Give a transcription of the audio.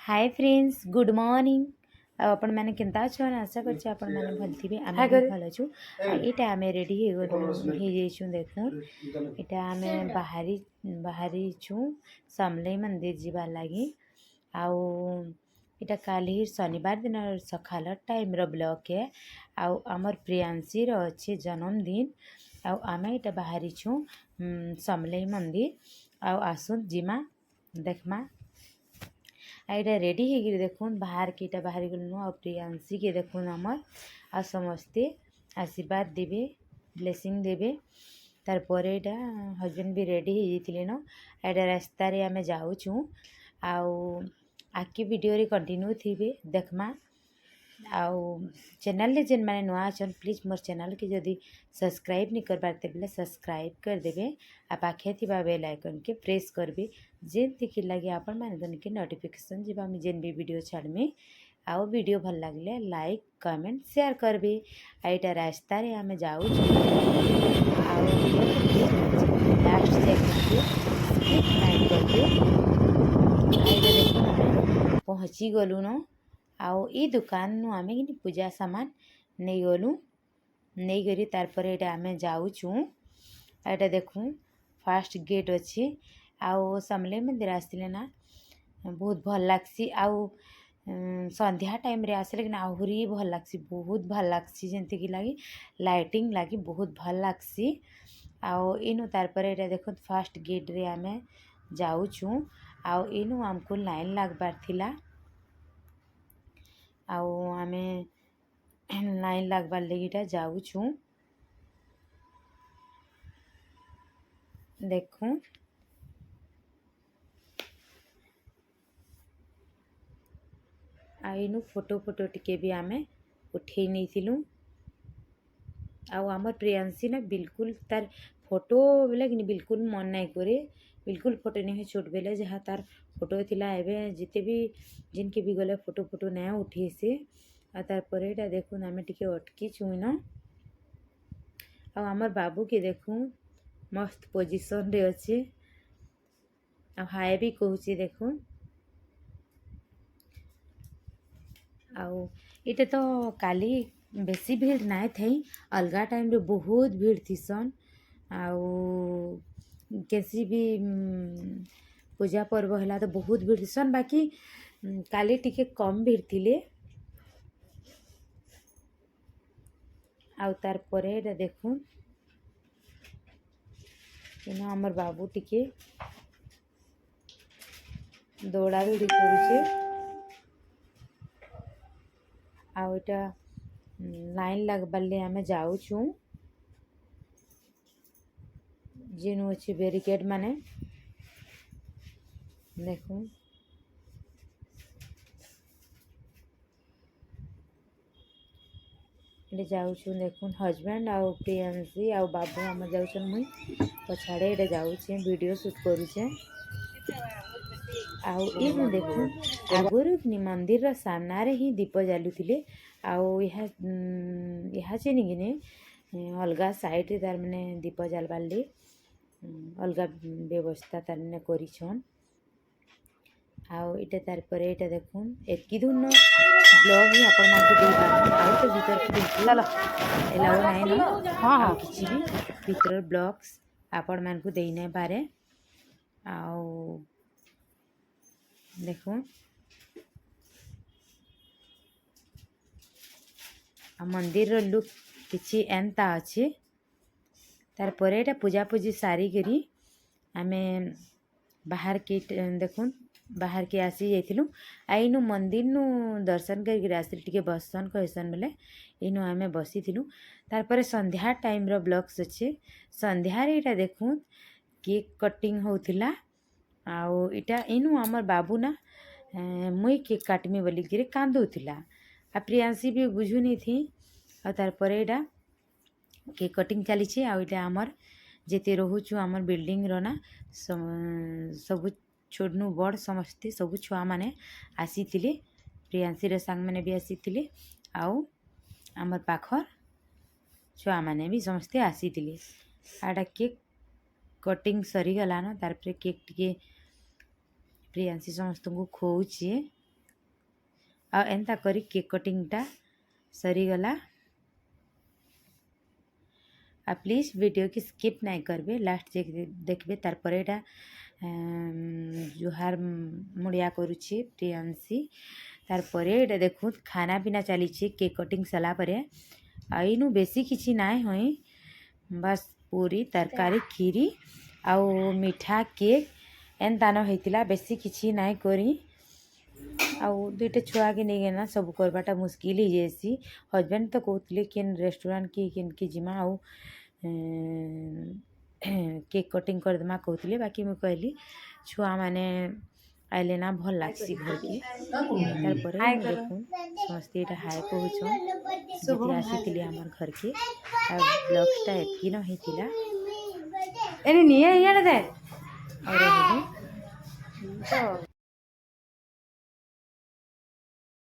Hi friends good morning आपण मैंने केनता छन आशा करछि आपण माने भल थिबे आमे भी भल अछु एटा आमे रेडी हे जेछु देखु एटा आमे बाहरी छु समले मंदिर जीवा लागी आउ एटा काली शनिवार दिन सखाल टाइम रो ब्लॉक है आउ हमर प्रियांशी रो अछि जन्मदिन आउ आमे एटा बाहरी छु समले मंदिर आउ आसु जिमा देखमा आईटा रेडी है देखुन बाहर के बाहरी गलु आ प्रियांशी के देखुन आमर आ समस्ते आशीर्वाद देवे ब्लेसिंग देवे तार पर एटा हस्बैंड भी रेडी हो जाते न एटा रास्ता रे आमे जाऊँ आउ आके वीडियो रे कंटिन्यू थी देखमा आउ चैनल ले जेन मैंने नुआ अछन प्लीज मोर चैनल के जदि सब्सक्राइब नहीं कर पारते बोले सब्सक्राइब कर देबे आ पाखे थिबा बेल आइकन के प्रेस करबे जेन थी लगे आपण माने दन के नोटिफिकेशन जेबा में जेन भी वीडियो छाड़मे आउ वीडियो भल लगले लाइक कमेंट शेयर करबे आइटा रास्ता रे हमें जाऊ आउ लास्ट चेक करके लाइक करके आइटा देखो पहुँची गलु न आउ ई दुकान नु आमे कि पूजा सामान नहीं गलु नहीं करी तार पर एटा आमे जाऊँ एटा देखूँ फास्ट गेट अच्छी आउ समले मंदिर आसले ना बहुत भल लागसी आउ संध्या टाइम रे आसले कि आहुरी भल लागसी बहुत भल लागसी जेंति कि लगी लाइटिंग लगी बहुत भल लागसी आउ इनु तार पर एटा देखो फास्ट गेट रे आमे जाऊँ आउ इनु हमको लाइन लागबार थिला आउ आमे लाइन लागबार लगिटा जाऊँ देखूँ आइनु फोटो फोटो टिके भी आमे उठे नहीं थिलु आउ आमर प्रियांशी ना बिल्कुल तार फोटो बोले कि बिल्कुल मन नहीं करे बिल्कुल फोटो नहीं छोट बेले जहाँ तार फोटो थिला एबे जिते भी जिनके भी गले फोटो फोटो नहीं उठे से आ तार पर एटा देखुन आमे टिके अटकी छुई न आ आमर बाबू के देखूँ मस्त पोजिशन रे अच्छे आ हाय भी कहूँ देखूँ आउ इटे तो काली बेसी भीड़ नाई थी अलगा टाइम रे बहुत भीड़ थीसन आउ कैसी भी पूजा पर्व है तो बहुत भीड़ थीसन बाकी काली टिके कम भीड़ थिले आउ तार परे एटा देखूं इना हमर बाबू टिके दौड़ा दौड़ी करुचे आउ एटा लाइन लगबाले आमे जाऊँ जेनु अच्छे बैरिकेड माने देखूं ये जाऊँ देखून हस्बैंड आउ प्रियांशी आउ बाबू आम जाऊन मुई पछाड़े ये जाऊँ वीडियो शूट करुचे आउ इन देखूँ आगुरी मंदिर सामना रे ही दीप जालुथिले आउ यहाँ से निगिने अलगा साइड रे तार माने दीप जालबार ले अलगा व्यवस्था तार माने करिछन आउ इटे तार परे इटे देखून एतकी धुन ब्लॉग ही आपण मानकु दे पारन आउ तो भीतर के बिल्कुल एलाउ नाही न हां किछि भी भीतर ब्लॉग्स आपण मानकु देई नै पारे आउ देखून आ मंदिर रो लुक किछि एंता अछि तार परे एटा पूजा पूजी सारी करी आमे बाहर के देखून बाहर के आसी जाइथिलु आइनु मंदिर नु दर्शन करके आसी टिके बसन कहसन बोले इनु आमे बसीथिलु तार परे संध्या टाइम रो ब्लॉग्स अच्छे संध्या रे एटा देखून केक कटिंग होथिला आउ इटा इनु हमर बाबू ना मुई केक काटमी बोली गिरे कांदुथिला आ प्रियांशी भी बुझु नहीं थी आ तार परे एटा केक कटिंग चली छे आ इटा हमर जेते रहूछु हमर बिल्डिंग रो ना सब छोटनु बड़ समस्ते सब छुआ माने आसी थिले प्रियांशी रे संग माने भी आसी थिले आउ हमर पाखर छुआ माने भी समस्ते आसी थिले आडा केक कटिंग सरी गला न तार पर केक टिके प्रियांशी समस्त को खोउछे आ एंता करी केक कटिंगटा सरीगला। आ प्लीज वीडियो की स्किप नहीं करबे, लास्ट देखबे। तार परे एटा जुहार मुड़िया करुछि प्रियांशी। तार परे एटा देखु खाना पीना चली केक कटिंग सला परे। आइनु बेसी किछि नाय होई, बस पूरी तरकारी खीरी आउ मिठा केक एंता न हेतिला, बेसी किछि नाय करी। आउ दुईटा छुआ के नहीं ना सब करवाटा मुस्किल ही जैसी। हजबैंड तो कहते केन रेस्टोरेंट की केन की जिमा आउ केक कटिंग करदमा कहते, बाकी मुझे कहली छुआ माने आइले ना भल लागसी घर के। तार देखूँ समस्ते ये हाय कहूँ आसी आमर घर के। ब्लॉग्सटा एतकी न होइतिला और